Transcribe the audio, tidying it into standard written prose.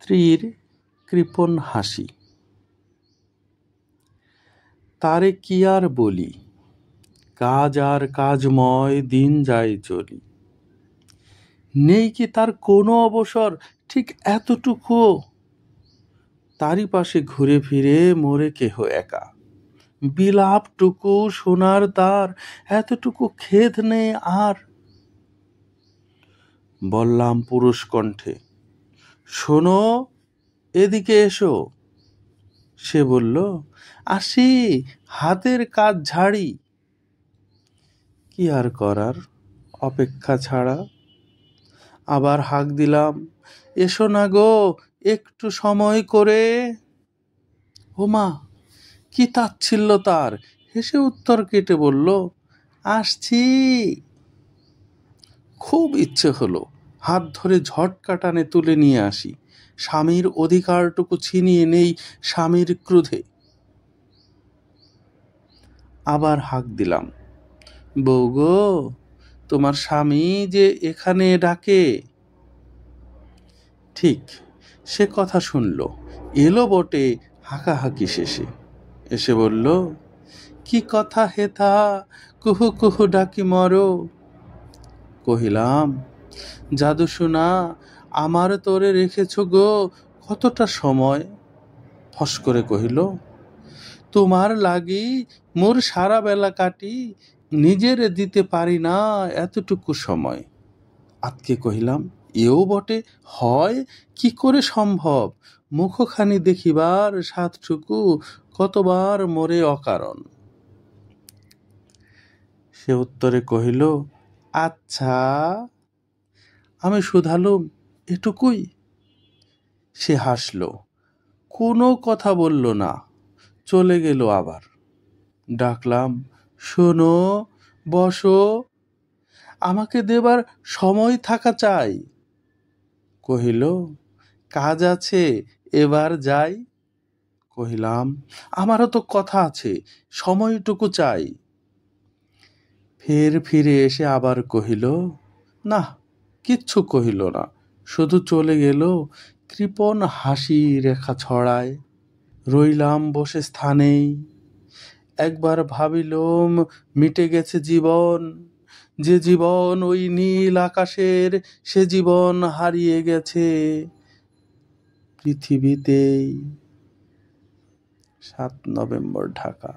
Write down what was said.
স্ত্রীর কৃপণ হাসি। তারে কি আর বলি, কাজ আর কাজময় দিন যায় চলি। নেই কি তার কোনো অবসর, ঠিক এতটুকু তারই পাশে ঘুরে ফিরে মোরে কেহ একা। বিলাপটুকু সোনার তার, এতটুকু খেদ নেই আর। বললাম পুরুষ কণ্ঠে, শোনো এদিকে এসো। সে বলল, আসি, হাতের কাজ ঝাড়ি। কি আর করার, অপেক্ষা ছাড়া। আবার হাঁক দিলাম, এসো না গো, একটু সময় করে। ওমা, কি তাচ্ছিল্য তার! হেসে উত্তর কেটে বলল, আসছি। খুব ইচ্ছে হলো হাত ধরে ঝটকা টানে তুলে নিয়ে আসি, স্বামীর অধিকারটুকু ছিনিয়ে নেই স্বামীর ক্রোধে। আবার হাঁক দিলাম, বউ গো, তোমার স্বামী যে এখানে ডাকে। ঠিক সে কথা শুনল, এলো বটে হাঁকাহাঁকি শেষে। এসে বলল, কি কথা হেথা, কুহু কুহু ডাকি মরো। কহিলাম, জাদু শোনা, আমার তোরে রেখেছ গো কতটা সময়। ফস করে কহিল, তোমার লাগি মোর সারা বেলা কাটি, নিজের দিতে পারি না এতটুকু সময়। আজকে কহিলাম, এও বটে, হয় কি করে সম্ভব, মুখখানি দেখিবার সাতটুকু কতবার মোরে অকারণ। সে উত্তরে কহিল, আচ্ছা। আমি শুধালুম, এটুকুই? সে হাসল, কোনো কথা বলল না, চলে গেল আবার। ডাকলাম, শোনো, বসো, আমাকে দেবার সময় থাকা চাই। কহিল, কাজ আছে, এবার যাই। কহিলাম, আমারও তো কথা আছে, সময়টুকু চাই। ফের ফিরে এসে আবার কহিল, না, কিচ্ছু কহিল না, শুধু চলে গেল কৃপণ হাসি রেখা ছড়ায়। রইলাম বসে স্থানেই। একবার ভাবিলুম, মিটে গেছে জীবন, যে জীবন ওই নীল আকাশের, সে জীবন হারিয়ে গেছে পৃথিবীতেই। 7 নভেম্বর, ঢাকা।